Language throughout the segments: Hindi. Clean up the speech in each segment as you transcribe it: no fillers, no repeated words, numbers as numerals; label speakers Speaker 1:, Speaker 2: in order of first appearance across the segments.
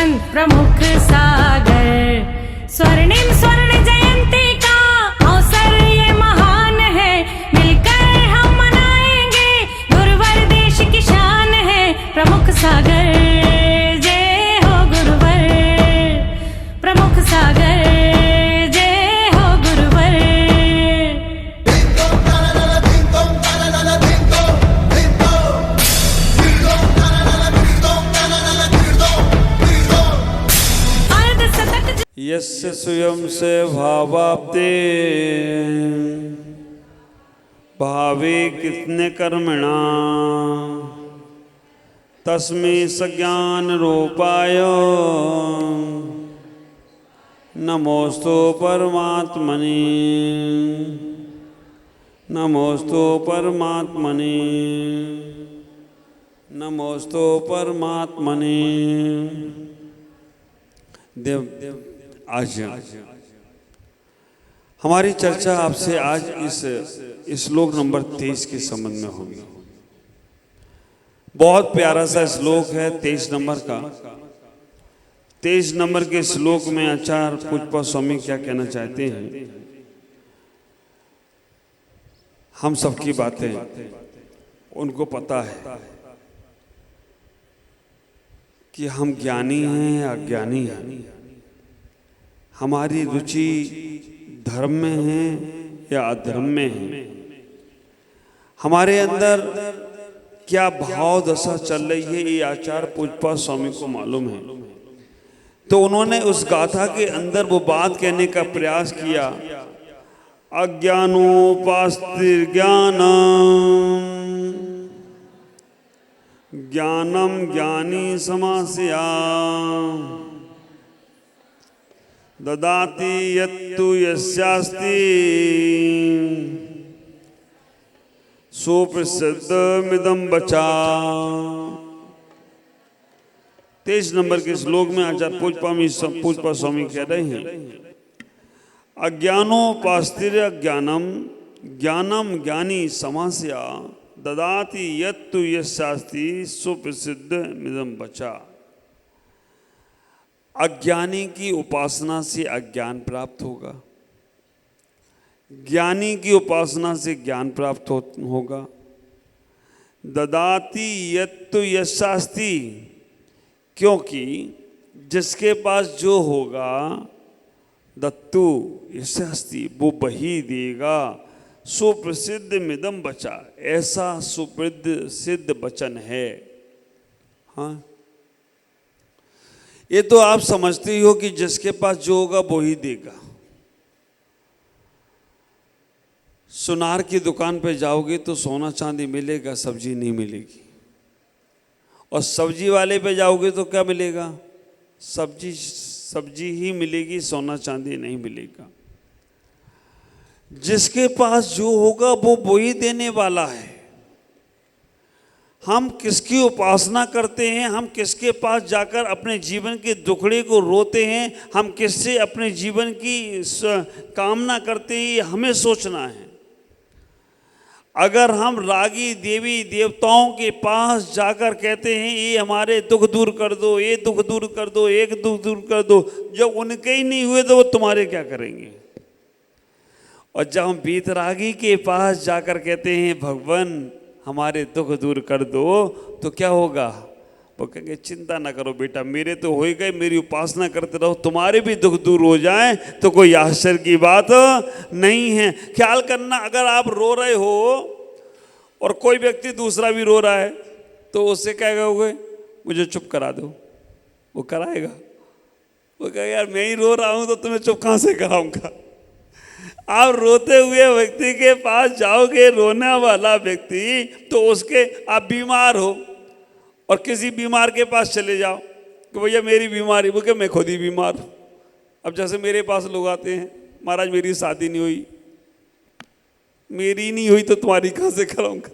Speaker 1: संत प्रमुख सागर। स्वर्णिम स्वर्ण जयंती का अवसर ये महान है, मिलकर हम मनाएंगे गुरुवर देश की शान है। प्रमुख सागर जय हो गुरुवर, प्रमुख सागर जय हो गुरुवर।
Speaker 2: यस्य स्वयं से भावाप्ते भावे कितने कर्मणा तस्मै सज्ञान रूपाय नमोस्तु परमात्मने, नमोस्तु परमात्मने, नमोस्तु परमात्मने। देव आज हमारी चर्चा आपसे आज इस श्लोक नंबर 23 के संबंध में होगी। बहुत प्यारा सा श्लोक है 23 नंबर का। 23 नंबर के श्लोक में आचार्य पूज्य स्वामी क्या कहना चाहते हैं, हम सबकी बातें उनको पता है कि हम ज्ञानी हैं या अज्ञानी हैं, हमारी रुचि धर्म में है या अधर्म में है, हमारे अंदर क्या भाव दशा चल रही है, ये आचार्य पूज्य स्वामी को मालूम है। तो उन्होंने उस गाथा के अंदर वो बात कहने का प्रयास किया, अज्ञानोपास्तिर्ज्ञानम् ज्ञानम ज्ञानी समास्या ददाति यत्तु यस्यास्ति सुप्रसिद्धमिदं वचा। 23 नंबर के श्लोक में आचार्य पूज्य स्वामी कह रहे हैं, अज्ञानोपास्तिर्य ज्ञानम ज्ञानम ज्ञानी समास्या ददाति यत्तु यस्यास्ति सुप्रसिद्धमिदं वचा। अज्ञानी की उपासना से अज्ञान प्राप्त होगा, ज्ञानी की उपासना से ज्ञान प्राप्त होगा। ददाति यत्तु यस्यास्ति, क्योंकि जिसके पास जो होगा, दत्तु यस्यास्ति वो वही देगा। सुप्रसिद्ध मिदम वचा, ऐसा सुप्रसिद्ध वचन है। हाँ, ये तो आप समझते ही हो कि जिसके पास जो होगा वो ही देगा। सुनार की दुकान पे जाओगे तो सोना चांदी मिलेगा, सब्जी नहीं मिलेगी। और सब्जी वाले पे जाओगे तो क्या मिलेगा, सब्जी ही मिलेगी, सोना चांदी नहीं मिलेगा। जिसके पास जो होगा वो वही देने वाला है। हम किसकी उपासना करते हैं, हम किसके पास जाकर अपने जीवन के दुखड़े को रोते हैं, हम किससे अपने जीवन की कामना करते हैं, ये हमें सोचना है। अगर हम रागी देवी देवताओं के पास जाकर कहते हैं ये हमारे दुख दूर कर दो, ये दुख दूर कर दो, एक दुख दूर कर दो, जब उनके ही नहीं हुए तो वो तुम्हारे क्या करेंगे। और जब हम बीतरागी के पास जाकर कहते हैं भगवान हमारे दुख दूर कर दो, तो क्या होगा, वो कहेंगे चिंता ना करो बेटा, मेरे तो हो ही गए, मेरी उपासना करते रहो, तुम्हारे भी दुख दूर हो जाए तो कोई आश्चर्य की बात नहीं है। ख्याल करना, अगर आप रो रहे हो और कोई व्यक्ति दूसरा भी रो रहा है तो उससे क्या कहोगे, मुझे चुप करा दो, वो कराएगा। वो कहेगा यार मैं ही रो रहा हूँ तो तुम्हें चुप कहाँ से कराऊंगा। आप रोते हुए व्यक्ति के पास जाओगे, रोने वाला व्यक्ति, तो उसके, आप बीमार हो और किसी बीमार के पास चले जाओ कि भैया मेरी बीमारी, वो कि मैं खुद ही बीमार हूँ। अब जैसे मेरे पास लोग आते हैं, महाराज मेरी शादी नहीं हुई, मेरी नहीं हुई तो तुम्हारी कहाँ से कराऊंगा।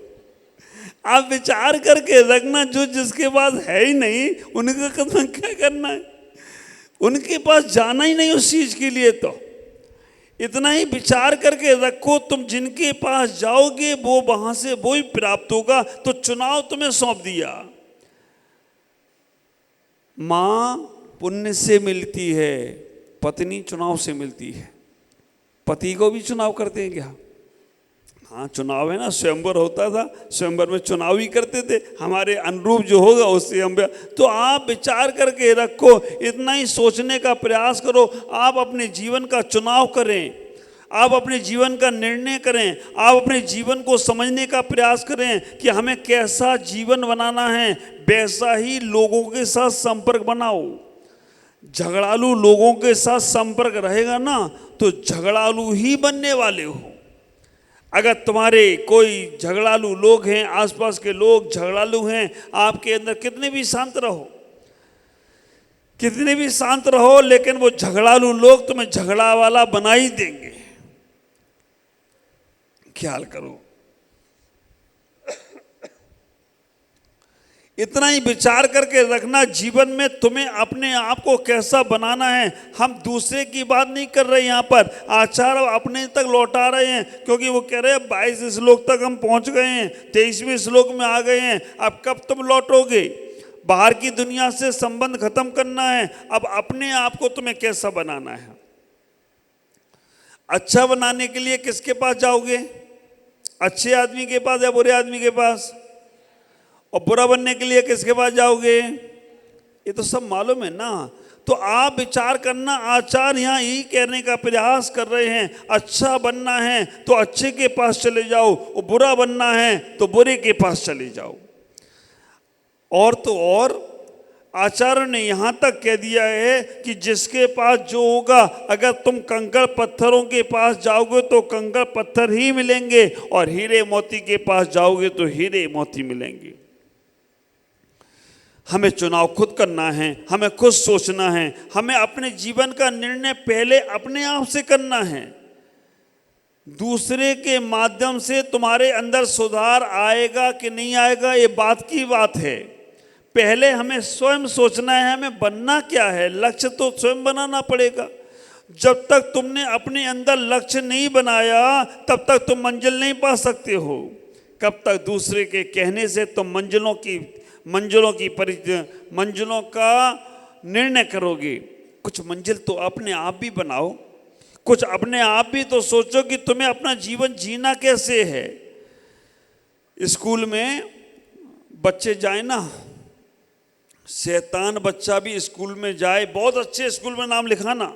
Speaker 2: आप विचार करके रखना, जो जिसके पास है ही नहीं उनका कदम क्या करना है, उनके पास जाना ही नहीं उस चीज के लिए। तो इतना ही विचार करके रखो, तुम जिनके पास जाओगे वो वहां से वो ही प्राप्त होगा। तो चुनाव तुम्हें सौंप दिया, माँ पुण्य से मिलती है, पत्नी चुनाव से मिलती है। पति को भी चुनाव करते हैं क्या? हाँ, चुनाव है ना, स्वयंवर होता था, स्वयंवर में चुनाव ही करते थे, हमारे अनुरूप जो होगा उससे हम। तो आप विचार करके रखो, इतना ही सोचने का प्रयास करो। आप अपने जीवन का चुनाव करें, आप अपने जीवन का निर्णय करें, आप अपने जीवन को समझने का प्रयास करें कि हमें कैसा जीवन बनाना है। वैसा ही लोगों के साथ संपर्क बनाओ। झगड़ालू लोगों के साथ संपर्क रहेगा ना तो झगड़ालू ही बनने वाले हो। अगर तुम्हारे कोई झगड़ालू लोग हैं, आसपास के लोग झगड़ालू हैं, आपके अंदर कितने भी शांत रहो, कितने भी शांत रहो, लेकिन वो झगड़ालू लोग तुम्हें झगड़ा वाला बना ही देंगे। ख्याल करो, इतना ही विचार करके रखना जीवन में तुम्हें अपने आप को कैसा बनाना है। हम दूसरे की बात नहीं कर रहे, यहाँ पर आचार अपने तक लौटा रहे हैं, क्योंकि वो कह रहे हैं 22 श्लोक तक हम पहुँच गए हैं, 23वें श्लोक में आ गए हैं, अब कब तुम लौटोगे? बाहर की दुनिया से संबंध खत्म करना है, अब अपने आप को तुम्हें कैसा बनाना है। अच्छा बनाने के लिए किसके पास जाओगे? अच्छे आदमी के पास या बुरे आदमी के पास? और बुरा बनने के लिए किसके पास जाओगे? ये तो सब मालूम है ना। तो आप विचार करना, आचार्य यहाँ यही कहने का प्रयास कर रहे हैं, अच्छा बनना है तो अच्छे के पास चले जाओ, और बुरा बनना है तो बुरे के पास चले जाओ। और तो और आचार्य ने यहाँ तक कह दिया है कि जिसके पास जो होगा, अगर तुम कंकड़ पत्थरों के पास जाओगे तो कंकड़ पत्थर ही मिलेंगे, और हीरे मोती के पास जाओगे तो हीरे मोती मिलेंगे। हमें चुनाव खुद करना है, हमें खुद सोचना है, हमें अपने जीवन का निर्णय पहले अपने आप से करना है। दूसरे के माध्यम से तुम्हारे अंदर सुधार आएगा कि नहीं आएगा, ये बात की बात है। पहले हमें स्वयं सोचना है हमें बनना क्या है। लक्ष्य तो स्वयं बनाना पड़ेगा। जब तक तुमने अपने अंदर लक्ष्य नहीं बनाया तब तक तुम मंजिल नहीं पा सकते हो। कब तक दूसरे के कहने से तुम मंजिलों का निर्णय करोगे? कुछ मंजिल तो अपने आप भी बनाओ, कुछ अपने आप भी तो सोचो कि तुम्हें अपना जीवन जीना कैसे है। स्कूल में बच्चे जाए ना, शैतान बच्चा भी स्कूल में जाए, बहुत अच्छे स्कूल में नाम लिखाना,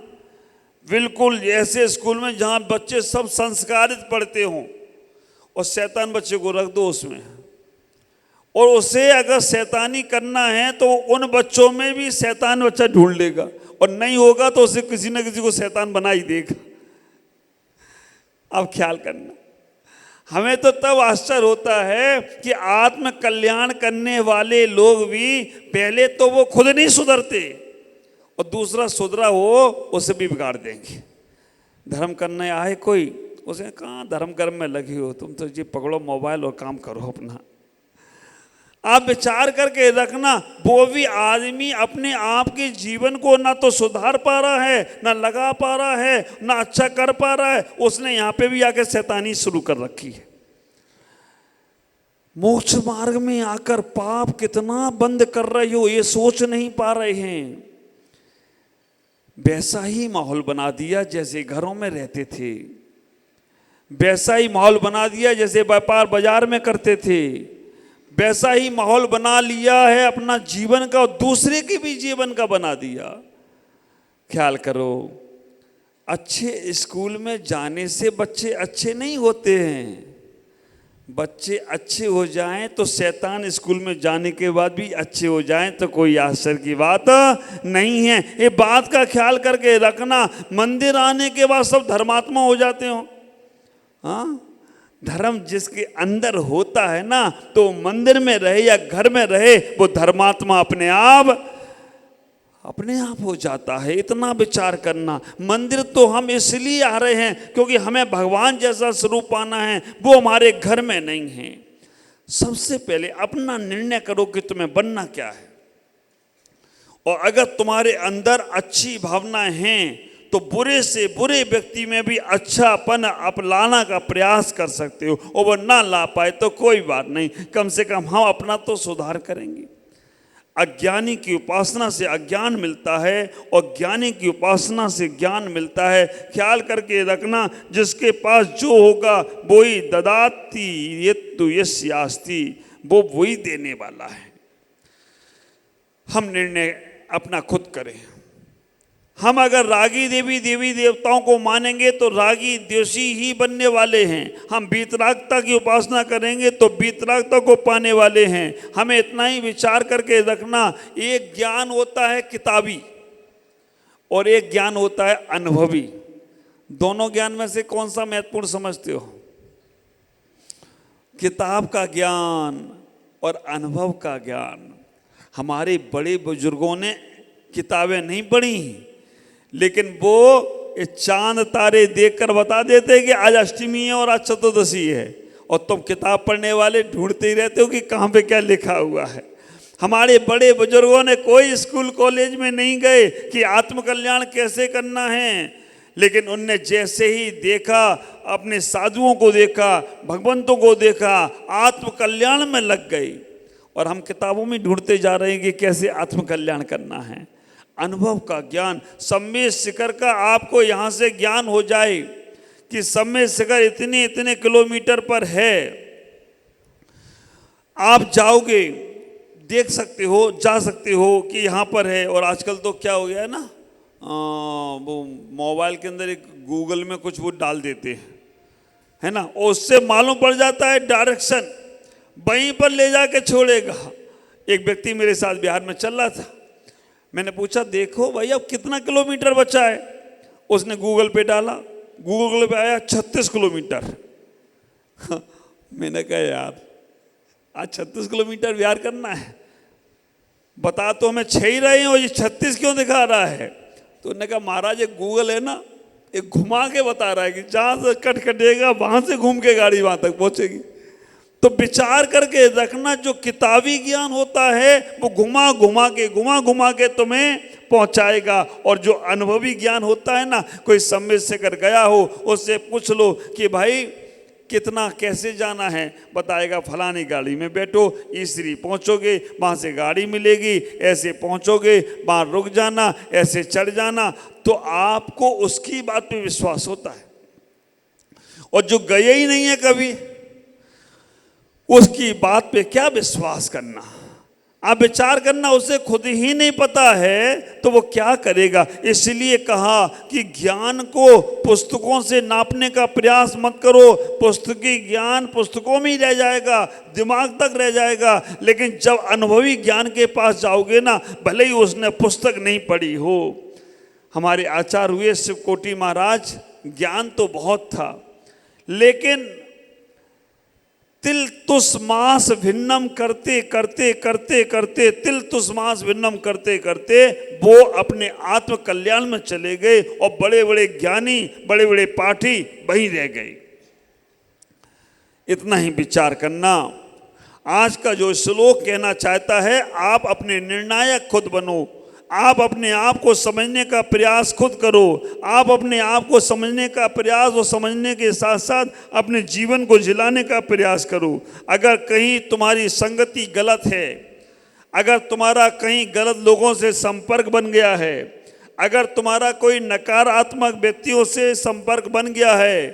Speaker 2: बिल्कुल ऐसे स्कूल में जहाँ बच्चे सब संस्कारित पढ़ते हों, और शैतान बच्चे को रख दो उसमें। और उसे अगर शैतानी करना है तो उन बच्चों में भी शैतान बच्चा ढूंढ लेगा, और नहीं होगा तो उसे किसी न किसी को शैतान बना ही देगा। अब ख्याल करना, हमें तो तब आश्चर्य होता है कि आत्म कल्याण करने वाले लोग भी पहले तो वो खुद नहीं सुधरते, और दूसरा सुधरा हो उसे भी बिगाड़ देंगे। धर्म करने आए कोई, उसे कहाँ धर्म कर्म में लगी हो तुम, तो जी पकड़ो मोबाइल और काम करो अपना। आप विचार करके रखना, वो भी आदमी अपने आप के जीवन को ना तो सुधार पा रहा है, ना लगा पा रहा है, ना अच्छा कर पा रहा है, उसने यहाँ पे भी आकर शैतानी शुरू कर रखी है। मोक्ष मार्ग में आकर पाप कितना बंद कर रहे हो ये सोच नहीं पा रहे हैं। वैसा ही माहौल बना दिया जैसे घरों में रहते थे, वैसा ही माहौल बना दिया जैसे व्यापार बाजार में करते थे, वैसा ही माहौल बना लिया है अपना जीवन का, और दूसरे के भी जीवन का बना दिया। ख्याल करो, अच्छे स्कूल में जाने से बच्चे अच्छे नहीं होते हैं। बच्चे अच्छे हो जाएं तो शैतान स्कूल में जाने के बाद भी अच्छे हो जाएं तो कोई आश्चर्य की बात नहीं है। ये बात का ख्याल करके रखना। मंदिर आने के बाद सब धर्मात्मा हो जाते हो? हाँ, धर्म जिसके अंदर होता है ना, तो मंदिर में रहे या घर में रहे, वो धर्मात्मा अपने आप हो जाता है। इतना विचार करना। मंदिर तो हम इसलिए आ रहे हैं क्योंकि हमें भगवान जैसा स्वरूप पाना है, वो हमारे घर में नहीं है। सबसे पहले अपना निर्णय करो कि तुम्हें बनना क्या है, और अगर तुम्हारे अंदर अच्छी भावनाएं हैं तो बुरे से बुरे व्यक्ति में भी अच्छापन आप लाना का प्रयास कर सकते हो, और वो ना ला पाए तो कोई बात नहीं, कम से कम हम अपना तो सुधार करेंगे। अज्ञानी की उपासना से अज्ञान मिलता है और ज्ञानी की उपासना से ज्ञान मिलता है। ख्याल करके रखना, जिसके पास जो होगा वो ही ददाति यत्तु यस्यास्ति, वो वही देने वाला है। हम निर्णय अपना खुद करें। हम अगर रागी देवी देवी देवताओं को मानेंगे तो रागी द्वेषी ही बनने वाले हैं। हम वीतरागता की उपासना करेंगे तो वीतरागता को पाने वाले हैं। हमें इतना ही विचार करके रखना, एक ज्ञान होता है किताबी और एक ज्ञान होता है अनुभवी। दोनों ज्ञान में से कौन सा महत्वपूर्ण समझते हो? किताब का ज्ञान और अनुभव का ज्ञान। हमारे बड़े बुजुर्गों ने किताबें नहीं पढ़ी, लेकिन वो ये चांद तारे देखकर बता देते कि आज अष्टमी है और आज चतुर्दशी है, और तुम किताब पढ़ने वाले ढूंढते ही रहते हो कि कहाँ पे क्या लिखा हुआ है। हमारे बड़े बुजुर्गों ने कोई स्कूल कॉलेज में नहीं गए कि आत्मकल्याण कैसे करना है, लेकिन उनने जैसे ही देखा, अपने साधुओं को देखा, भगवंतों को देखा, आत्मकल्याण में लग गई। और हम किताबों में ढूंढते जा रहे हैं कि कैसे आत्मकल्याण करना है। अनुभव का ज्ञान, सम्मेद शिखर का आपको यहाँ से ज्ञान हो जाए कि सम्मेद शिखर इतने इतने किलोमीटर पर है, आप जाओगे, देख सकते हो, जा सकते हो कि यहाँ पर है। और आजकल तो क्या हो गया है ना, वो मोबाइल के अंदर एक गूगल में कुछ वो डाल देते हैं, है ना, और उससे मालूम पड़ जाता है डायरेक्शन, वहीं पर ले जाके छोड़ेगा। एक व्यक्ति मेरे साथ बिहार में चल रहा था, मैंने पूछा देखो भाई अब कितना किलोमीटर बचा है? उसने गूगल पे डाला, गूगल पे आया 36 किलोमीटर। मैंने कहा यार आज 36 किलोमीटर बिहार करना है, बता तो हमें 6 ही रहे हैं और ये 36 क्यों दिखा रहा है? तो उन्होंने कहा महाराज एक गूगल है ना, एक घुमा के बता रहा है कि जहाँ से कटेगा वहाँ से घूम के गाड़ी वहाँ तक पहुँचेगी। तो विचार करके रखना, जो किताबी ज्ञान होता है वो घुमा घुमा के तुम्हें पहुंचाएगा, और जो अनुभवी ज्ञान होता है ना, कोई सम्मेद से कर गया हो उससे पूछ लो कि भाई कितना कैसे जाना है, बताएगा फलानी गाड़ी में बैठो, इसरी पहुंचोगे, वहाँ से गाड़ी मिलेगी, ऐसे पहुंचोगे, वहाँ रुक जाना, ऐसे चढ़ जाना। तो आपको उसकी बात पे विश्वास होता है। और जो गए ही नहीं है कभी, उसकी बात पे क्या विश्वास करना? आप विचार करना, उसे खुद ही नहीं पता है तो वो क्या करेगा। इसलिए कहा कि ज्ञान को पुस्तकों से नापने का प्रयास मत करो। पुस्तकी ज्ञान पुस्तकों में ही रह जाएगा, दिमाग तक रह जाएगा, लेकिन जब अनुभवी ज्ञान के पास जाओगे ना, भले ही उसने पुस्तक नहीं पढ़ी हो। हमारे आचार्य हुए शिवकोटि महाराज, ज्ञान तो बहुत था, लेकिन तिल तुस मास भिन्नम करते करते करते करते तिल तुस मास भिन्नम करते करते वो अपने आत्म कल्याण में चले गए, और बड़े बड़े ज्ञानी, बड़े बड़े पाठी वहीं रह गए। इतना ही विचार करना। आज का जो श्लोक कहना चाहता है, आप अपने निर्णायक खुद बनो, आप अपने आप को समझने का प्रयास खुद करो, आप अपने आप को समझने का प्रयास और समझने के साथ साथ अपने जीवन को जिलाने का प्रयास करो। अगर कहीं तुम्हारी संगति गलत है, अगर तुम्हारा कहीं गलत लोगों से संपर्क बन गया है, अगर तुम्हारा कोई नकारात्मक व्यक्तियों से संपर्क बन गया है,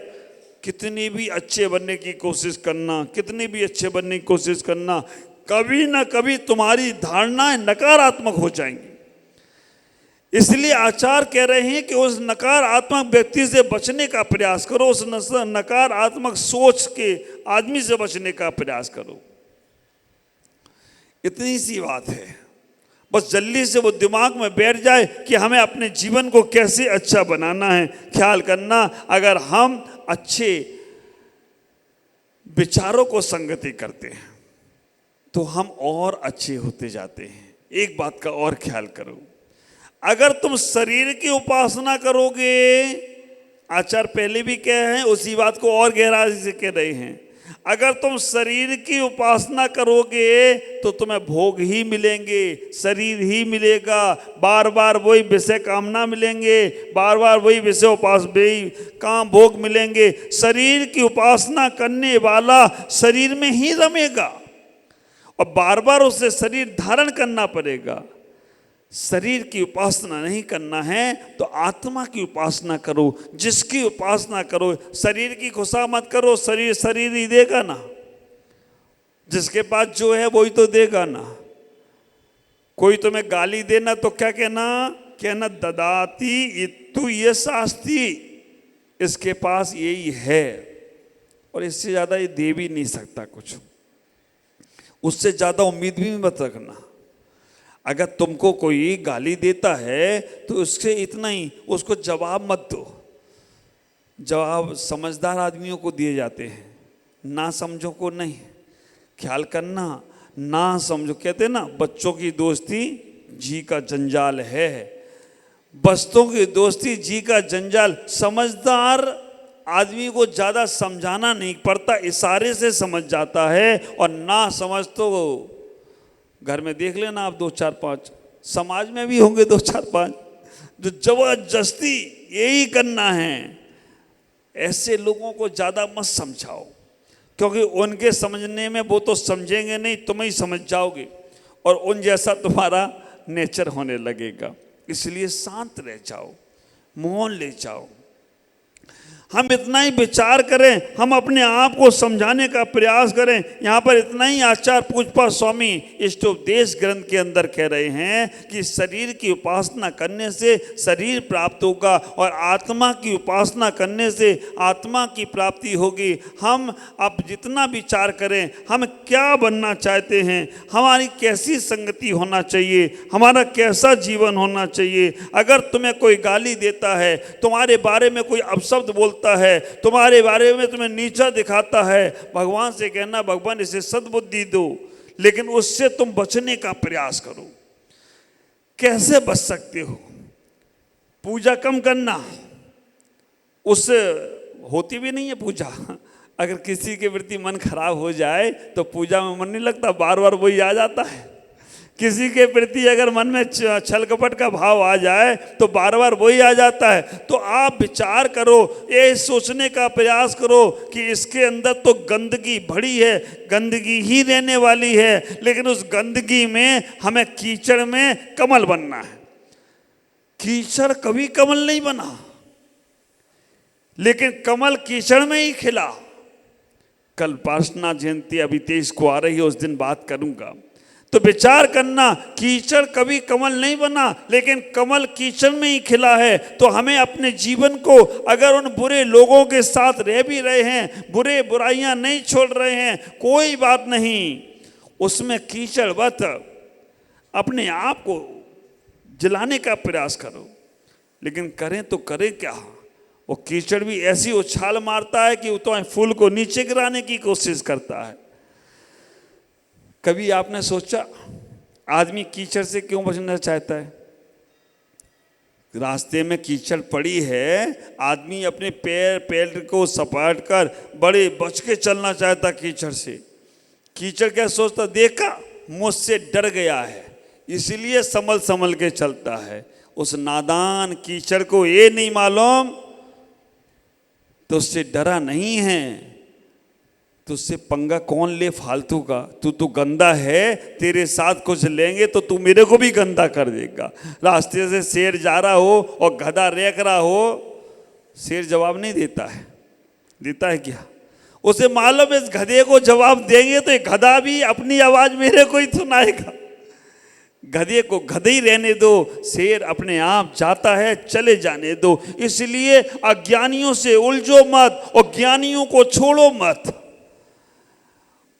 Speaker 2: कितनी भी अच्छे बनने की कोशिश करना, कितनी भी अच्छे बनने की कोशिश करना, कभी ना कभी तुम्हारी धारणाएं नकारात्मक हो जाएंगी। इसलिए आचार्य कह रहे हैं कि उस नकारात्मक व्यक्ति से बचने का प्रयास करो, उस नकारात्मक सोच के आदमी से बचने का प्रयास करो। इतनी सी बात है, बस जल्दी से वो दिमाग में बैठ जाए कि हमें अपने जीवन को कैसे अच्छा बनाना है। ख्याल करना, अगर हम अच्छे विचारों को संगति करते हैं तो हम और अच्छे होते जाते हैं। एक बात का और ख्याल करो, अगर तुम शरीर की उपासना करोगे, आचार्य पहले भी कहे हैं, उसी बात को और गहराई से कह रहे हैं, अगर तुम शरीर की उपासना करोगे तो तुम्हें भोग ही मिलेंगे, शरीर ही मिलेगा, बार बार वही विषय कामना मिलेंगे, बार बार वही विषय वही काम भोग मिलेंगे। शरीर की उपासना करने वाला शरीर में ही रमेगा, और बार बार उसे शरीर धारण करना पड़ेगा। शरीर की उपासना नहीं करना है तो आत्मा की उपासना करो, जिसकी उपासना करो। शरीर की खुशामद करो, शरीर ही देगा ना, जिसके पास जो है वही तो देगा ना। कोई तुम्हें गाली देना तो क्या कहना ददाती इत्तु यशास्ति, इसके पास यही है और इससे ज्यादा ये दे भी नहीं सकता कुछ, उससे ज्यादा उम्मीद भी मत रखना। अगर तुमको कोई गाली देता है तो उससे इतना ही, उसको जवाब मत दो। जवाब समझदार आदमियों को दिए जाते हैं, ना समझो को नहीं। ख्याल करना, ना समझो, कहते हैं ना बच्चों की दोस्ती जी का जंजाल है। बच्चों की दोस्ती जी का जंजाल। समझदार आदमी को ज़्यादा समझाना नहीं पड़ता, इशारे से समझ जाता है। और ना समझ तो घर में देख लेना आप 2-4-5, समाज में भी होंगे 2-4-5 जो जबरदस्ती यही करना है। ऐसे लोगों को ज़्यादा मत समझाओ, क्योंकि उनके समझने में वो तो समझेंगे नहीं, तुम ही समझ जाओगे और उन जैसा तुम्हारा नेचर होने लगेगा। इसलिए शांत रह जाओ, मौन ले जाओ। हम इतना ही विचार करें, हम अपने आप को समझाने का प्रयास करें। यहाँ पर इतना ही आचार्य पूजपा स्वामी इष्टोपदेश ग्रंथ के अंदर कह रहे हैं कि शरीर की उपासना करने से शरीर प्राप्त होगा और आत्मा की उपासना करने से आत्मा की प्राप्ति होगी। हम अब जितना विचार करें, हम क्या बनना चाहते हैं, हमारी कैसी संगति होना चाहिए, हमारा कैसा जीवन होना चाहिए। अगर तुम्हें कोई गाली देता है, तुम्हारे बारे में कोई अपशब्द बोलता है, तुम्हारे बारे में तुम्हें नीचा दिखाता है, भगवान से कहना भगवान इसे सद्बुद्धि दो, लेकिन उससे तुम बचने का प्रयास करो। कैसे बच सकते हो? पूजा कम करना, उससे होती भी नहीं है पूजा। अगर किसी के प्रति मन खराब हो जाए तो पूजा में मन नहीं लगता, बार बार वही आ जाता है। किसी के प्रति अगर मन में छल कपट का भाव आ जाए तो बार बार वही आ जाता है। तो आप विचार करो, ये सोचने का प्रयास करो कि इसके अंदर तो गंदगी भरी है, गंदगी ही रहने वाली है, लेकिन उस गंदगी में हमें कीचड़ में कमल बनना है। कीचड़ कभी कमल नहीं बना, लेकिन कमल कीचड़ में ही खिला। कल पार्षनाथ जयंती अभी 23 को आ रही है, उस दिन बात करूंगा। तो विचार करना, कीचड़ कभी कमल नहीं बना, लेकिन कमल कीचड़ में ही खिला है। तो हमें अपने जीवन को, अगर उन बुरे लोगों के साथ रह भी रहे हैं, बुराइयां नहीं छोड़ रहे हैं, कोई बात नहीं, उसमें कीचड़वत अपने आप को जलाने का प्रयास करो। लेकिन करें तो करें क्या? वो कीचड़ भी ऐसी उछाल मारता है कि वो तो फूल को नीचे गिराने की कोशिश करता है। कभी आपने सोचा आदमी कीचड़ से क्यों बचना चाहता है? रास्ते में कीचड़ पड़ी है, आदमी अपने पैर को सपाट कर बड़े बच के चलना चाहता कीचड़ से। कीचड़ क्या सोचता, देखा मुझसे डर गया है, इसलिए संभल के चलता है। उस नादान कीचड़ को ये नहीं मालूम तो उससे डरा नहीं है, तो उससे पंगा कौन ले फालतू का। तू तो गंदा है, तेरे साथ कुछ लेंगे तो तू मेरे को भी गंदा कर देगा। रास्ते से शेर जा रहा हो और गधा रेंक रहा हो, शेर जवाब नहीं देता है, देता है क्या? उसे मालूम इस गधे को जवाब देंगे तो ये गधा भी अपनी आवाज मेरे को ही सुनाएगा। गधे को गधे ही रहने दो, शेर अपने आप जाता है, चले जाने दो। इसलिए अज्ञानियों से उलझो मत और ज्ञानियों को छोड़ो मत।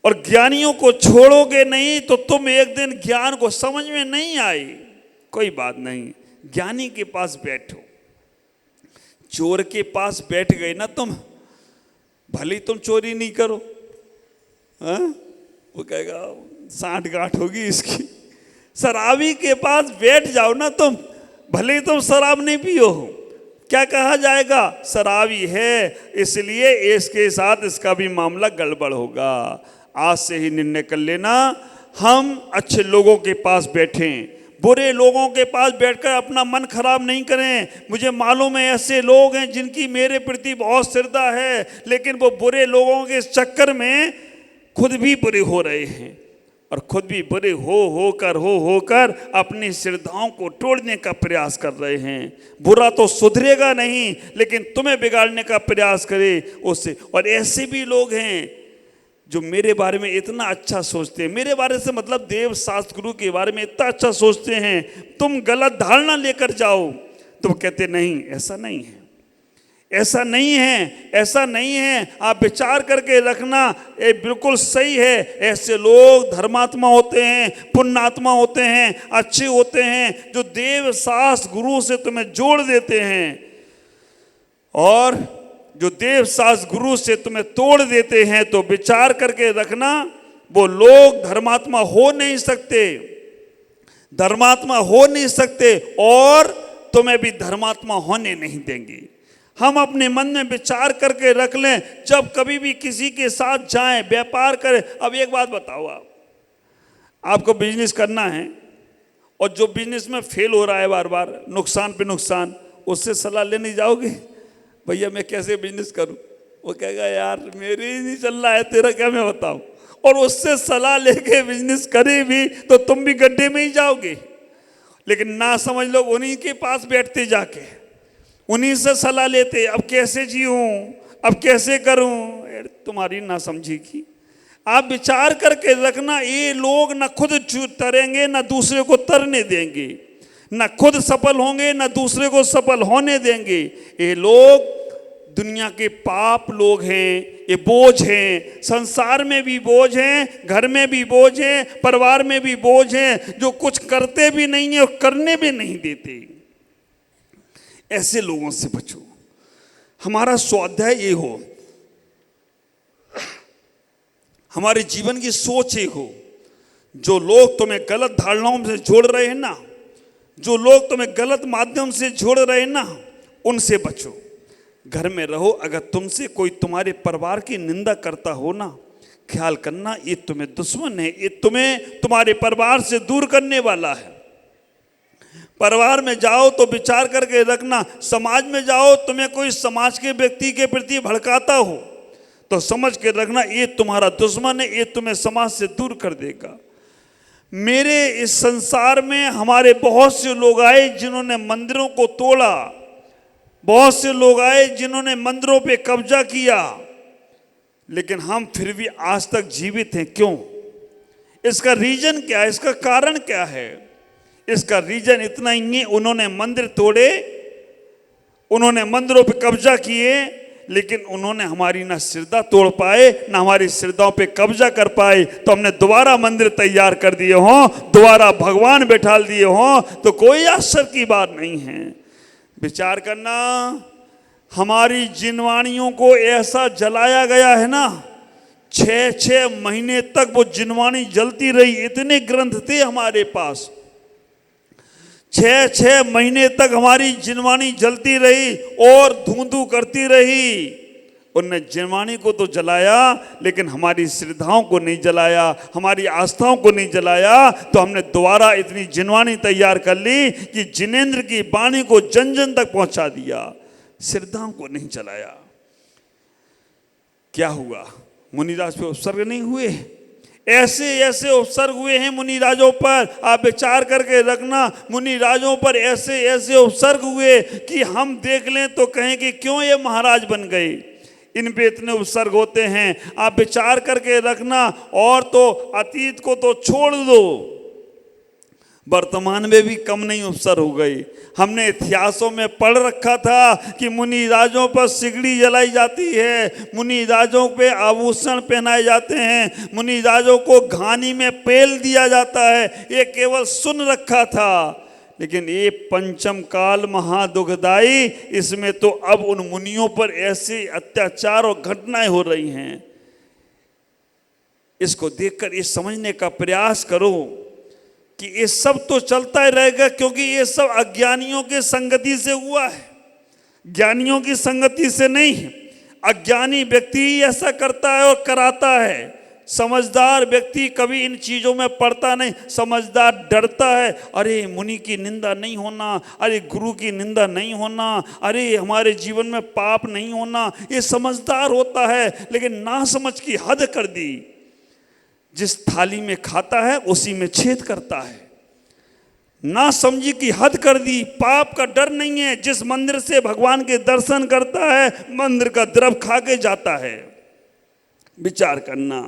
Speaker 2: और ज्ञानियों को छोड़ोगे नहीं तो तुम एक दिन ज्ञान को समझ में नहीं आई, कोई बात नहीं, ज्ञानी के पास बैठो। चोर के पास बैठ गए ना तुम, भले तुम चोरी नहीं करो, वो कहेगा 60 गांठ होगी इसकी। शराबी के पास बैठ जाओ ना तुम, भले तुम शराब नहीं पियो हो, क्या कहा जाएगा? शराबी है, इसलिए इसके साथ इसका भी मामला गड़बड़ होगा। आज से ही निर्णय कर लेना, हम अच्छे लोगों के पास बैठें, बुरे लोगों के पास बैठकर अपना मन खराब नहीं करें। मुझे मालूम है ऐसे लोग हैं जिनकी मेरे प्रति बहुत श्रद्धा है, लेकिन वो बुरे लोगों के चक्कर में खुद भी बुरे हो रहे हैं। और खुद भी बुरे होकर अपनी श्रद्धाओं को तोड़ने का प्रयास कर रहे हैं। बुरा तो सुधरेगा नहीं, लेकिन तुम्हें बिगाड़ने का प्रयास करे उससे। और ऐसे भी लोग हैं जो मेरे बारे में इतना अच्छा सोचते हैं, मेरे बारे से मतलब देव शास्त्र गुरु के बारे में इतना अच्छा सोचते हैं, तुम गलत धारणा लेकर जाओ, तुम कहते नहीं ऐसा नहीं है, ऐसा नहीं है, ऐसा नहीं है, आप विचार करके रखना, ये बिल्कुल सही है। ऐसे लोग धर्मात्मा होते हैं, पुण्यात्मा होते हैं, अच्छे होते हैं, जो देव शास्त्र गुरु से तुम्हें जोड़ देते हैं, और जो देव शास्त्र गुरु से तुम्हें तोड़ देते हैं। तो विचार करके रखना, वो लोग धर्मात्मा हो नहीं सकते, धर्मात्मा हो नहीं सकते, और तुम्हें भी धर्मात्मा होने नहीं देंगे। हम अपने मन में विचार करके रख लें, जब कभी भी किसी के साथ जाएं, व्यापार करें। अब एक बात बताओ, आपको बिजनेस करना है और जो बिजनेस में फेल हो रहा है बार बार, नुकसान पे नुकसान, उससे सलाह लेने जाओगे, भैया मैं कैसे बिजनेस करूं? वो कहेगा यार मेरी ही नहीं चल रहा है, तेरा क्या मैं बताऊं। और उससे सलाह लेके बिजनेस करे भी तो तुम भी गड्ढे में ही जाओगे। लेकिन ना समझ लोग उन्हीं के पास बैठते जाके, उन्हीं से सलाह लेते, अब कैसे जीऊं, अब कैसे करूं। तुम्हारी ना समझी की। आप विचार करके रखना, ये लोग ना खुद तरेंगे ना दूसरे को तरने देंगे, ना खुद सफल होंगे ना दूसरे को सफल होने देंगे। ये लोग दुनिया के पाप लोग हैं, ये बोझ हैं, संसार में भी बोझ हैं, घर में भी बोझ हैं, परिवार में भी बोझ हैं, जो कुछ करते भी नहीं है और करने भी नहीं देते। ऐसे लोगों से बचो। हमारा स्वाध्याय ये हो, हमारे जीवन की सोच ये हो, जो लोग तुम्हें गलत धारणाओं से जोड़ रहे हैं ना, जो लोग तुम्हें गलत माध्यम से जोड़ रहे हैं ना, उनसे बचो। घर में रहो, अगर तुमसे कोई तुम्हारे परिवार की निंदा करता हो ना, ख्याल करना ये तुम्हें दुश्मन है, ये तुम्हें तुम्हारे परिवार से दूर करने वाला है। परिवार में जाओ तो विचार करके रखना, समाज में जाओ तुम्हें कोई समाज के व्यक्ति के प्रति भड़काता हो तो समझ के रखना ये तुम्हारा दुश्मन है, ये तुम्हें समाज से दूर कर देगा। मेरे इस संसार में हमारे बहुत से लोग आए जिन्होंने मंदिरों को तोड़ा, बहुत से लोग आए जिन्होंने मंदिरों पे कब्जा किया, लेकिन हम फिर भी आज तक जीवित हैं। क्यों? इसका रीजन क्या है? इसका कारण क्या है? इसका रीजन इतना ही है, उन्होंने मंदिर तोड़े, उन्होंने मंदिरों पे कब्जा किए, लेकिन उन्होंने हमारी ना श्रद्धा तोड़ पाए, ना हमारी श्रद्धाओं पे कब्जा कर पाए। तो हमने दोबारा मंदिर तैयार कर दिए हों, दोबारा भगवान बैठा दिए हों, तो कोई आश्चर्य की बात नहीं है। विचार करना, हमारी जिनवाणियों को ऐसा जलाया गया है ना, 6 महीने तक वो जिनवाणी जलती रही। इतने ग्रंथ थे हमारे पास, 6 महीने तक हमारी जिनवाणी जलती रही और धूं करती रही। उनने जिनवाणी को तो जलाया, लेकिन हमारी श्रद्धाओं को नहीं जलाया, हमारी आस्थाओं को नहीं जलाया। तो हमने दोबारा इतनी जिनवाणी तैयार कर ली कि जिनेंद्र की वाणी को जन जन तक पहुंचा दिया, श्रद्धाओं को नहीं जलाया। क्या हुआ? मुनिराज पे उपसर्ग नहीं हुए? ऐसे ऐसे उपसर्ग हुए हैं मुनिराजों पर। आप विचार करके रखना, मुनिराजों पर ऐसे ऐसे उपसर्ग हुए कि हम देख लें तो कहें कि क्यों ये महाराज बन गए। इन पे इतने उपसर्ग होते हैं, आप विचार करके रखना। और तो अतीत को तो छोड़ दो, वर्तमान में भी कम नहीं उपसर्ग हो गई। हमने इतिहासों में पढ़ रखा था कि मुनि राजों पर सिगड़ी जलाई जाती है, मुनि राजों पे आभूषण पहनाए जाते हैं, मुनि राजों को घानी में पेल दिया जाता है। ये केवल सुन रखा था, लेकिन ये पंचम काल महादुखदाई, इसमें तो अब उन मुनियों पर ऐसे अत्याचार और घटनाएं हो रही हैं। इसको देखकर ये समझने का प्रयास करो कि ये सब तो चलता ही रहेगा, क्योंकि ये सब अज्ञानियों के संगति से हुआ है, ज्ञानियों की संगति से नहीं। अज्ञानी व्यक्ति ही ऐसा करता है और कराता है। समझदार व्यक्ति कभी इन चीज़ों में पड़ता नहीं। समझदार डरता है, अरे मुनि की निंदा नहीं होना, अरे गुरु की निंदा नहीं होना, अरे हमारे जीवन में पाप नहीं होना। ये समझदार होता है, लेकिन ना समझ की हद कर दी। जिस थाली में खाता है उसी में छेद करता है। ना समझी की हद कर दी, पाप का डर नहीं है। जिस मंदिर से भगवान के दर्शन करता है मंदिर का द्रव खा के जाता है। विचार करना,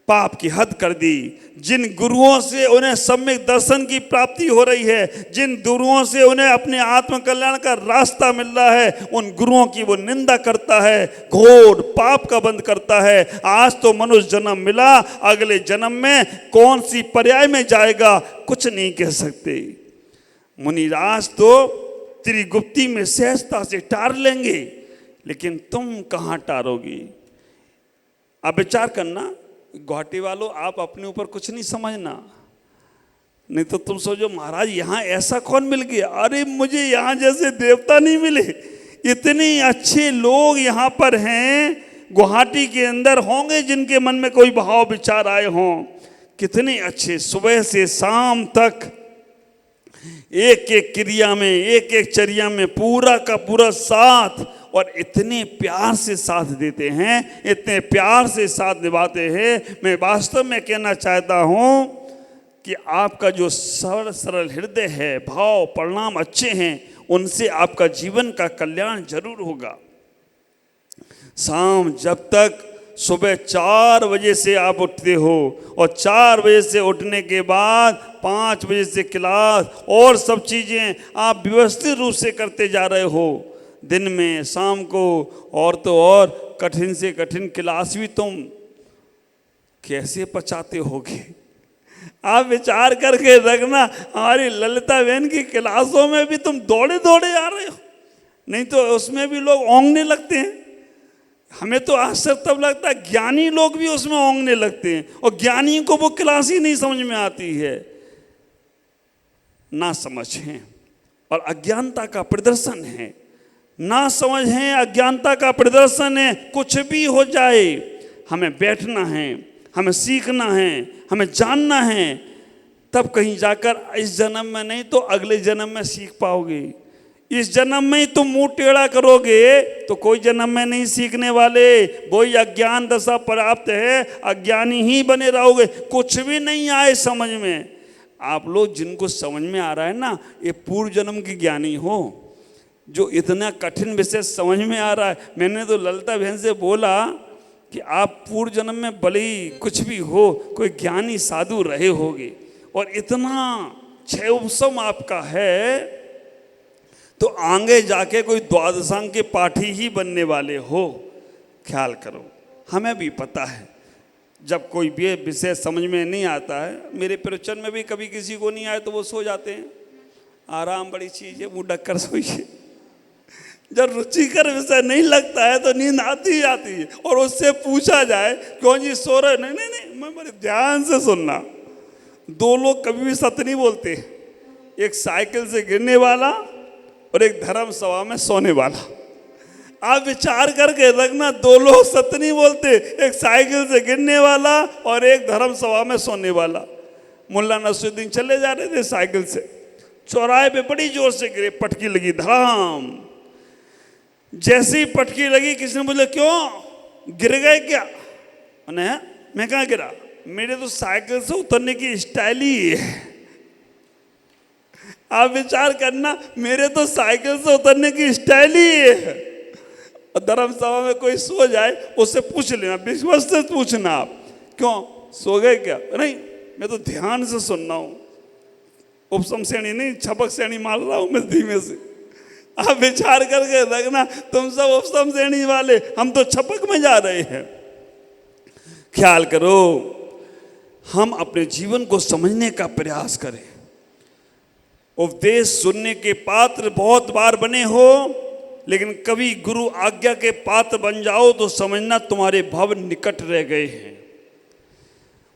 Speaker 2: पाप की हद कर दी। जिन गुरुओं से उन्हें सम्यक दर्शन की प्राप्ति हो रही है, जिन गुरुओं से उन्हें अपने आत्म कल्याण का रास्ता मिल रहा है, उन गुरुओं की वो निंदा करता है, घोर पाप का बंद करता है। आज तो मनुष्य जन्म मिला, अगले जन्म में कौन सी पर्याय में जाएगा कुछ नहीं कह सकते। मुनिराज तो त्रिगुप्ती में सहजता से टार लेंगे, लेकिन तुम कहाँ टारोगी। अब विचार करना, गुवाहाटी वालों, आप अपने ऊपर कुछ नहीं समझना, नहीं तो तुम सोचो महाराज यहाँ ऐसा कौन मिल गया। अरे मुझे यहाँ जैसे देवता नहीं मिले। इतने अच्छे लोग यहाँ पर हैं, गुवाहाटी के अंदर होंगे जिनके मन में कोई भाव विचार आए हों। कितने अच्छे, सुबह से शाम तक एक एक क्रिया में, एक एक चर्या में पूरा का पूरा साथ, और इतने प्यार से साथ देते हैं, इतने प्यार से साथ निभाते हैं। मैं वास्तव में कहना चाहता हूँ कि आपका जो सरल सरल हृदय है, भाव परिणाम अच्छे हैं, उनसे आपका जीवन का कल्याण जरूर होगा। शाम जब तक सुबह 4 बजे से आप उठते हो, और 4 बजे से उठने के बाद 5 बजे से क्लास और सब चीज़ें आप व्यवस्थित रूप से करते जा रहे हो, दिन में शाम को, और तो और कठिन से कठिन क्लास भी तुम कैसे पचाते होगे। आप विचार करके रखना, हमारी ललिता बहन की क्लासों में भी तुम दौड़े दौड़े आ रहे हो, नहीं तो उसमें भी लोग ओंगने लगते हैं। हमें तो आश्चर्य तब लगता है, ज्ञानी लोग भी उसमें ओंगने लगते हैं, और ज्ञानी को वो क्लास ही नहीं समझ में आती है। ना समझ है और अज्ञानता का प्रदर्शन है, ना समझ है, अज्ञानता का प्रदर्शन है। कुछ भी हो जाए, हमें बैठना है, हमें सीखना है, हमें जानना है, तब कहीं जाकर इस जन्म में नहीं तो अगले जन्म में सीख पाओगे। इस जन्म में ही तुम मुंह टेढ़ा करोगे तो कोई जन्म में नहीं सीखने वाले। वही अज्ञान दशा प्राप्त है, अज्ञानी ही बने रहोगे, कुछ भी नहीं आए समझ में। आप लोग जिनको समझ में आ रहा है ना, ये पूर्व जन्म की ज्ञानी हो, जो इतना कठिन विषय समझ में आ रहा है। मैंने तो ललिता बहन से बोला कि आप पूर्व जन्म में भले ही कुछ भी हो, कोई ज्ञानी साधु रहे होगे, और इतना क्षय उपशम आपका है, तो आगे जाके कोई द्वादशांग के पाठी ही बनने वाले हो। ख्याल करो, हमें भी पता है जब कोई भी विषय समझ में नहीं आता है, मेरे प्रवचन में भी कभी किसी को नहीं आए तो वो सो जाते हैं। आराम बड़ी चीज़ है, मुँह ढक कर सोइए। जब रुचिकर विषय नहीं लगता है तो नींद आती ही आती है, और उससे पूछा जाए क्यों जी सो रहे, नहीं नहीं नहीं, मैं बड़े ध्यान से सुनना। 2 लोग कभी भी सत्य नहीं बोलते, एक साइकिल से गिरने वाला और एक धर्म सभा में सोने वाला। आप विचार करके रखना, 2 लोग सत्य नहीं बोलते, एक साइकिल से गिरने वाला और एक धर्म सभा में सोने वाला। मुल्ला नसरुद्दीन चले जा रहे थे साइकिल से, चौराहे पे बड़ी जोर से गिरे, पटकी लगी धड़ाम। जैसे ही पटकी लगी, किसी ने बोला क्यों गिर गए क्या? मैं कहाँ गिरा, मेरे तो साइकिल से उतरने की स्टाइल ही है। आप विचार करना, मेरे तो साइकिल से उतरने की स्टाइल ही है। धर्म सभा में कोई सो जाए, उससे पूछ लेना, विश्वास से पूछना, आप क्यों सो गए क्या? नहीं, मैं तो ध्यान से सुन रहा हूँ, उपसम श्रेणी नहीं छपक श्रेणी मार रहा हूँ मैं धीमे से। आप विचार करके रखना, तुम सब उपसम श्रेणी वाले, हम तो छपक में जा रहे हैं। ख्याल करो, हम अपने जीवन को समझने का प्रयास करें। उपदेश सुनने के पात्र बहुत बार बने हो, लेकिन कभी गुरु आज्ञा के पात्र बन जाओ तो समझना तुम्हारे भव निकट रह गए हैं।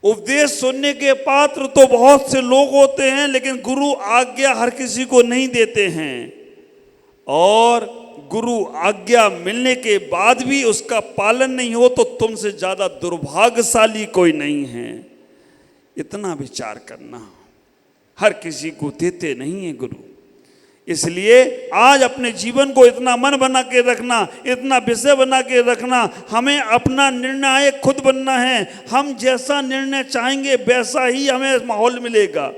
Speaker 2: उपदेश सुनने के पात्र तो बहुत से लोग होते हैं, लेकिन गुरु आज्ञा हर किसी को नहीं देते हैं, और गुरु आज्ञा मिलने के बाद भी उसका पालन नहीं हो तो तुमसे ज़्यादा दुर्भाग्यशाली कोई नहीं है। इतना विचार करना, हर किसी को देते नहीं है गुरु। इसलिए आज अपने जीवन को इतना मन बना के रखना, इतना विषय बना के रखना, हमें अपना निर्णायक खुद बनना है। हम जैसा निर्णय चाहेंगे वैसा ही हमें माहौल मिलेगा।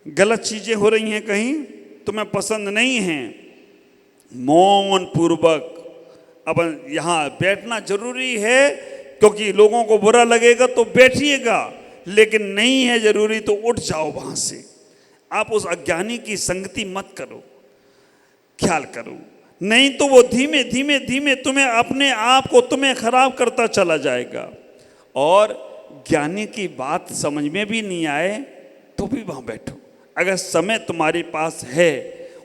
Speaker 2: गलत चीजें हो रही हैं कहीं, तुम्हें पसंद नहीं है, मौन पूर्वक अब यहाँ बैठना जरूरी है, क्योंकि लोगों को बुरा लगेगा तो बैठिएगा, लेकिन नहीं है जरूरी तो उठ जाओ वहां से। आप उस अज्ञानी की संगति मत करो, ख्याल करो, नहीं तो वो धीमे धीमे धीमे तुम्हें अपने आप को तुम्हें खराब करता चला जाएगा। और ज्ञानी की बात समझ में भी नहीं आए तो भी वहां बैठो। अगर समय तुम्हारे पास है,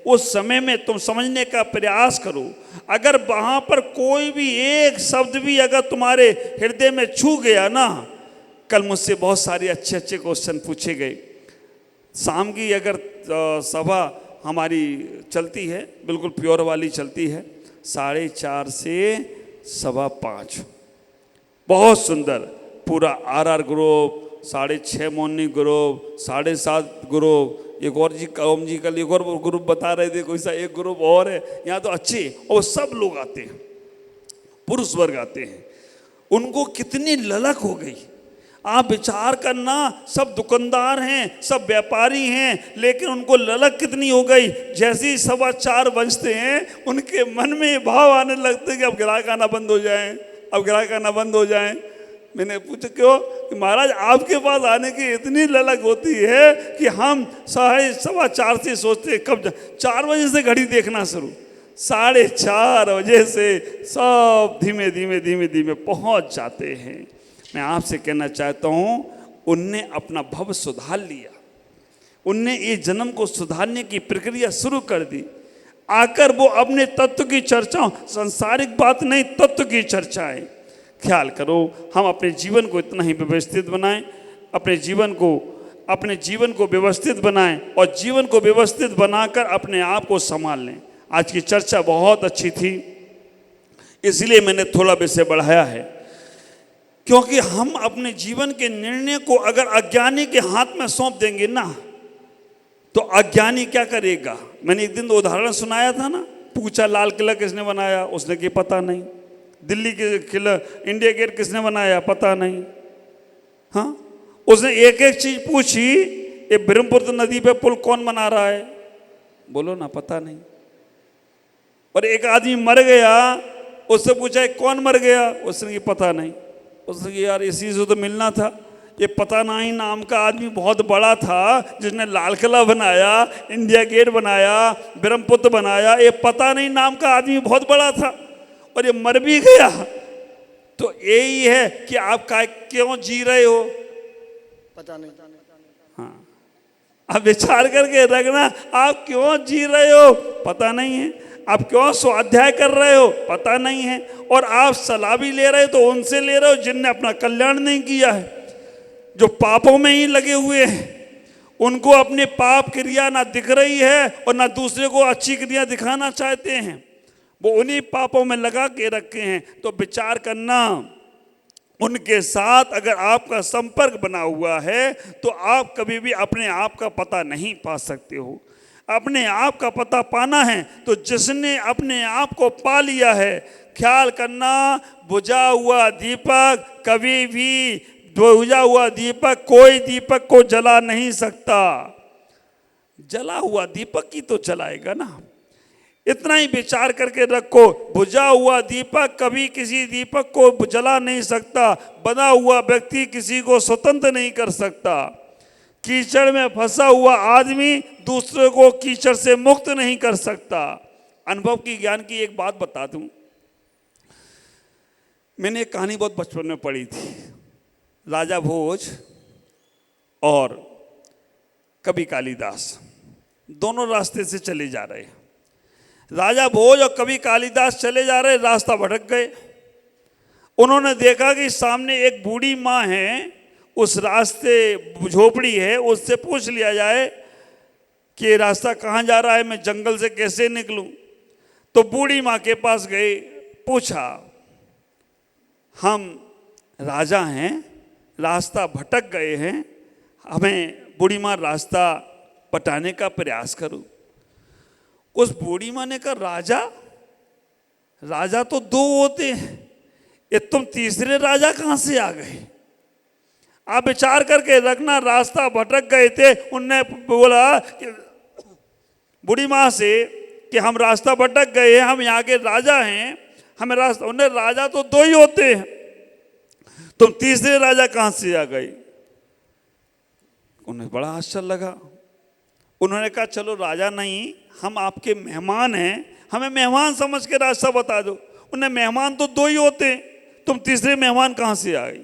Speaker 2: उस समय में तुम समझने का प्रयास करो। अगर वहां पर कोई भी एक शब्द भी अगर तुम्हारे हृदय में छू गया ना, कल मुझसे बहुत सारे अच्छे अच्छे क्वेश्चन पूछे गए। शाम की अगर सभा हमारी चलती है, बिल्कुल प्योर वाली चलती है, 4:30 से 5:15, बहुत सुंदर पूरा RR group, 6:30 morning group, 7:30 group, एक और जी कौम जी कल एक और ग्रुप बता रहे थे, कोई सा एक ग्रुप और है यहाँ तो अच्छे, और सब लोग आते हैं, पुरुष वर्ग आते हैं। उनको कितनी ललक हो गई, आप विचार करना। सब दुकानदार हैं, सब व्यापारी हैं, लेकिन उनको ललक कितनी हो गई। जैसे ही 4:15 बजते हैं उनके मन में भाव आने लगते कि अब ग्राहक आना बंद हो जाए, अब ग्राहक आना बंद हो जाए। मैंने पूछा क्यों? कि महाराज आपके पास आने की इतनी ललक होती है कि हम 4:15 से सोचते कब 4 बजे से घड़ी देखना शुरू, 4:30 बजे से सब धीमे धीमे धीमे धीमे पहुंच जाते हैं। मैं आपसे कहना चाहता हूँ, उनने अपना भव सुधार लिया, उनने ये जन्म को सुधारने की प्रक्रिया शुरू कर दी। आकर वो अपने तत्व की चर्चा, सांसारिक बात नहीं, तत्व की चर्चाएं। ख्याल करो, हम अपने जीवन को इतना ही व्यवस्थित बनाएं, अपने जीवन को व्यवस्थित बनाएं और जीवन को व्यवस्थित बनाकर अपने आप को संभाल लें। आज की चर्चा बहुत अच्छी थी, इसलिए मैंने थोड़ा विषय बढ़ाया है, क्योंकि हम अपने जीवन के निर्णय को अगर अज्ञानी के हाथ में सौंप देंगे ना, तो अज्ञानी क्या करेगा। मैंने एक दिन तो उदाहरण सुनाया था ना, पूछा लाल किला किसने बनाया, उसने कि पता नहीं। दिल्ली के किला, इंडिया गेट किसने बनाया, पता नहीं। हाँ, उसने एक एक चीज पूछी, ये ब्रह्मपुत्र नदी पे पुल कौन बना रहा है, बोलो ना, पता नहीं। और एक आदमी मर गया, उससे पूछा कौन मर गया, उसने कि पता नहीं। उसने कि यार इसी से तो मिलना था, ये पता नहीं नाम का आदमी बहुत बड़ा था, जिसने लाल किला बनाया, इंडिया गेट बनाया, ब्रह्मपुत्र बनाया। ये पता नहीं नाम का आदमी बहुत बड़ा था और ये मर भी गया। तो यही है कि आप क्यों जी रहे हो,
Speaker 3: पता नहीं।
Speaker 2: हाँ, आप विचार करके रखना, आप क्यों जी रहे हो, पता नहीं है। आप क्यों स्वाध्याय कर रहे हो, पता नहीं है। और आप सलाह भी ले रहे हो तो उनसे ले रहे हो जिनने अपना कल्याण नहीं किया है, जो पापों में ही लगे हुए हैं। उनको अपने पाप क्रिया ना दिख रही है और ना दूसरे को अच्छी क्रिया दिखाना चाहते हैं, वो उन्हीं पापों में लगा के रखे हैं। तो विचार करना, उनके साथ अगर आपका संपर्क बना हुआ है तो आप कभी भी अपने आप का पता नहीं पा सकते हो। अपने आप का पता पाना है तो जिसने अपने आप को पा लिया है, ख्याल करना, बुझा हुआ दीपक कभी भी, बुझा हुआ दीपक कोई दीपक को जला नहीं सकता। जला हुआ दीपक ही तो जलाएगा ना। इतना ही विचार करके रखो, बुझा हुआ दीपक कभी किसी दीपक को जला नहीं सकता। बना हुआ व्यक्ति किसी को स्वतंत्र नहीं कर सकता। कीचड़ में फंसा हुआ आदमी दूसरे को कीचड़ से मुक्त नहीं कर सकता। अनुभव की ज्ञान की एक बात बता दूं, मैंने एक कहानी बहुत बचपन में पढ़ी थी। राजा भोज और कवि कालिदास दोनों रास्ते से चले जा रहे हैं। राजा भोज और कवि कालिदास चले जा रहे, रास्ता भटक गए। उन्होंने देखा कि सामने एक बूढ़ी माँ है, उस रास्ते झोपड़ी है, उससे पूछ लिया जाए कि ये रास्ता कहाँ जा रहा है, मैं जंगल से कैसे निकलूं। तो बूढ़ी माँ के पास गए, पूछा, हम राजा हैं, रास्ता भटक गए हैं, हमें बूढ़ी माँ रास्ता बताने का प्रयास करूं। उस बूढ़ी माँ ने कहा राजा, राजा तो दो होते हैं, ये तुम तीसरे राजा कहां से आ गए? आप विचार करके रखना, रास्ता भटक गए थे। उनने बोला कि बूढ़ी माँ से कि हम रास्ता भटक गए हैं, हम यहाँ के राजा हैं, हमें रास्ता। उन्हें राजा तो दो ही होते हैं, तुम तीसरे राजा कहां से आ गए? उन्हें बड़ा आश्चर्य लगा। उन्होंने कहा चलो राजा नहीं, हम आपके मेहमान हैं, हमें मेहमान समझ के रास्ता बता दो। उन्हें मेहमान तो दो ही होते हैं, तुम तीसरे मेहमान कहां से आए?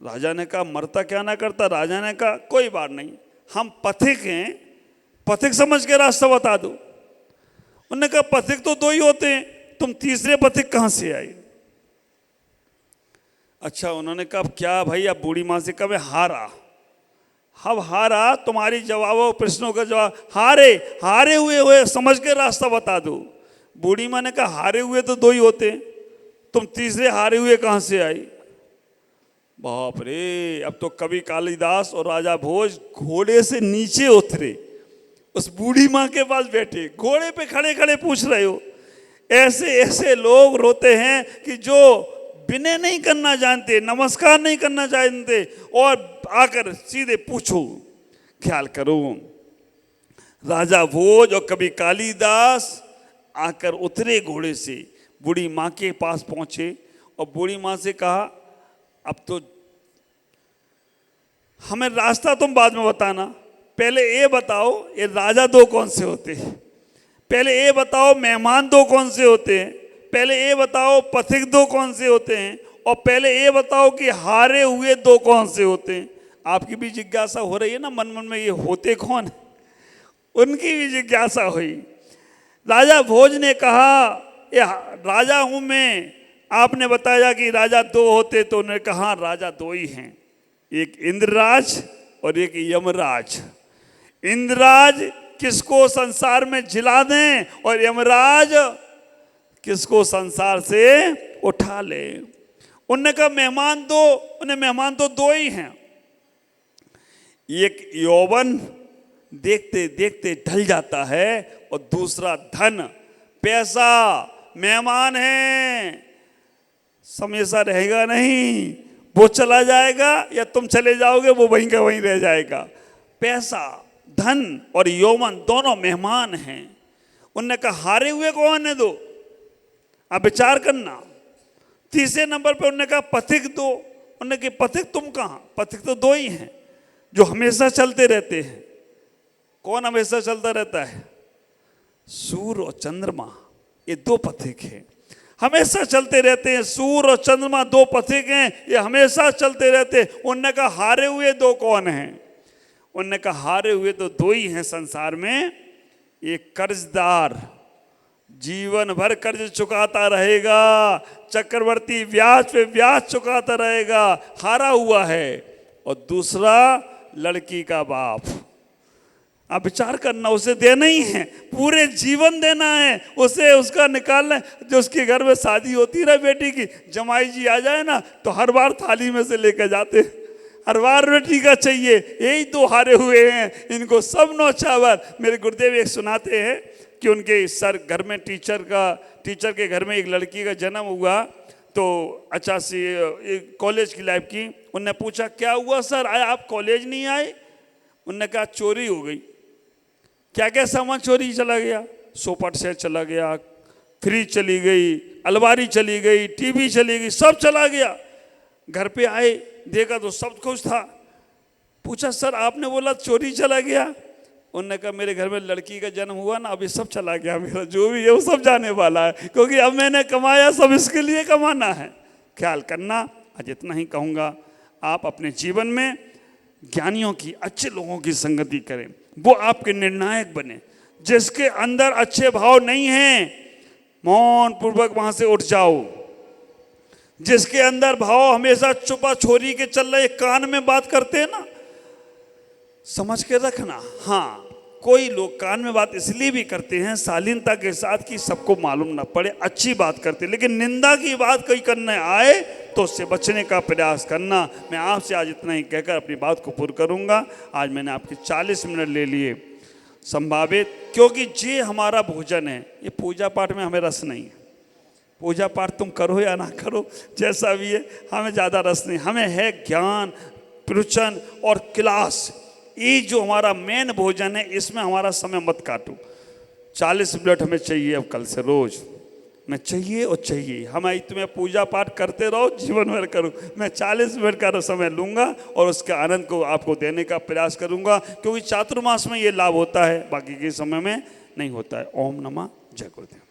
Speaker 2: राजा ने कहा मरता क्या ना करता। राजा ने कहा कोई बात नहीं, हम पथिक हैं, पथिक समझ के रास्ता बता दो। उन्होंने कहा पथिक तो दो ही होते हैं, तुम तीसरे पथिक कहां से आए? अच्छा, उन्होंने कहा क्या भाई? अब बूढ़ी माँ से कहा मैं हारा, अब हारा, तुम्हारी जवाबों प्रश्नों का जवाब, हारे हुए समझ के रास्ता बता दो। बूढ़ी माँ ने कहा हारे हुए तो दो ही होते हैं, तुम तीसरे हारे हुए कहां से आई? बाप रे! अब तो कवि कालिदास और राजा भोज घोड़े से नीचे उतरे, उस बूढ़ी माँ के पास बैठे, घोड़े पे खड़े खड़े पूछ रहे हो। ऐसे ऐसे लोग रोते हैं कि जो विनय नहीं करना जानते, नमस्कार नहीं करना जानते, और आकर सीधे पूछो। ख्याल करो, राजा भोज और कवि कालिदास आकर उतरे घोड़े से, बूढ़ी माँ के पास पहुंचे और बूढ़ी माँ से कहा अब तो हमें रास्ता तुम बाद में बताना, पहले ये बताओ ये राजा दो कौन से होते हैं, पहले ये बताओ मेहमान दो कौन से होते हैं, पहले ये बताओ पथिक दो कौन से होते हैं, और पहले ये बताओ कि हारे हुए दो कौन से होते हैं। आपकी भी जिज्ञासा हो रही है ना मन मन में, ये होते कौन है? उनकी भी जिज्ञासा हुई। राजा भोज ने कहा ये राजा हूं मैं, आपने बताया कि राजा दो होते, तो उन्होंने कहा राजा दो ही हैं, एक इंद्रराज और एक यमराज। इंद्रराज किसको संसार में जिला दें और यमराज किसको संसार से उठा ले। उन्होंने कहा मेहमान दो, उन्हें मेहमान तो दो ही हैं, एक यौवन देखते देखते ढल जाता है और दूसरा धन पैसा। मेहमान है, हमेशा रहेगा नहीं, वो चला जाएगा या तुम चले जाओगे, वो वहीं का वहीं रह जाएगा। पैसा, धन और यौवन दोनों मेहमान हैं। उन्होंने कहा हारे हुए कौन है दो? आप विचार करना। तीसरे नंबर पे उन्होंने कहा पथिक दो। उन्होंने कहा पथिक तुम कहाँ? पथिक तो दो ही हैं जो हमेशा चलते रहते हैं। कौन हमेशा चलता रहता है? सूर्य और चंद्रमा, ये दो पथिक हैं, हमेशा चलते रहते हैं। सूर्य और चंद्रमा दो पथिक हैं, ये हमेशा चलते रहते हैं। उन्होंने कहा हारे हुए दो कौन हैं? उन्होंने कहा हारे हुए तो दो ही हैं संसार में, एक कर्जदार जीवन भर कर्ज चुकाता रहेगा, चक्रवर्ती ब्याज पे ब्याज चुकाता रहेगा, हारा हुआ है, और दूसरा लड़की का बाप। आप विचार करना, उसे देना ही है, पूरे जीवन देना है उसे, उसका निकालना है। जो उसके घर में शादी होती है ना बेटी की, जमाई जी आ जाए ना तो हर बार थाली में से लेकर जाते, हर बार बेटी का चाहिए। यही तो हारे हुए हैं, इनको सब नौछावर। मेरे गुरुदेव एक सुनाते हैं कि उनके सर घर में टीचर के घर में एक लड़की का जन्म हुआ, तो 85 कॉलेज की लाइफ की। उनने पूछा क्या हुआ सर, आया आप कॉलेज नहीं आए? उनने कहा चोरी हो गई। क्या क्या सामान चोरी चला गया? सोफा सेट चला गया, फ्रिज चली गई, अलमारी चली गई, टीवी चली गई, सब चला गया। घर पे आए, देखा तो सब कुछ था। पूछा सर आपने बोला चोरी चला गया? उन्होंने कहा मेरे घर में लड़की का जन्म हुआ ना, अभी सब चला गया, मेरा जो भी है वो सब जाने वाला है, क्योंकि अब मैंने कमाया, सब इसके लिए कमाना है। ख्याल करना, आज इतना ही कहूँगा। आप अपने जीवन में ज्ञानियों की, अच्छे लोगों की संगति करें, वो आपके निर्णायक बने। जिसके अंदर अच्छे भाव नहीं हैं, मौन पूर्वक वहां से उठ जाओ। जिसके अंदर भाव हमेशा चुपा छोरी के चल रहे, कान में बात करते हैं ना, समझ के रखना। हाँ, कोई लोग कान में बात इसलिए भी करते हैं शालीनता के साथ कि सबको मालूम ना पड़े, अच्छी बात करते, लेकिन निंदा की बात कोई करने आए तो उससे बचने का प्रयास करना। मैं आपसे आज इतना ही कहकर अपनी बात को पूर्ण करूंगा। आज मैंने आपके 40 मिनट ले लिए। संभावित, क्योंकि ये हमारा भोजन है। ये पूजा पाठ में हमें रस नहीं है। पूजा पाठ तुम करो या ना करो, जैसा भी है, हमें ज़्यादा रस नहीं। हमें है ज्ञान, प्रवचन और क्लास। ये जो हमारा मेन भोजन है, इसमें हमारा समय मत काटो। 40 मिनट हमें चाहिए अब कल से, रोज मैं चाहिए और चाहिए। हम तुम्हें पूजा पाठ करते रहो, जीवन भर करो। मैं 40 मिनट का समय लूँगा और उसके आनंद को आपको देने का प्रयास करूँगा, क्योंकि चातुर्मास में ये लाभ होता है, बाकी के समय में नहीं होता है। ओम नमः जय गुरुदेव।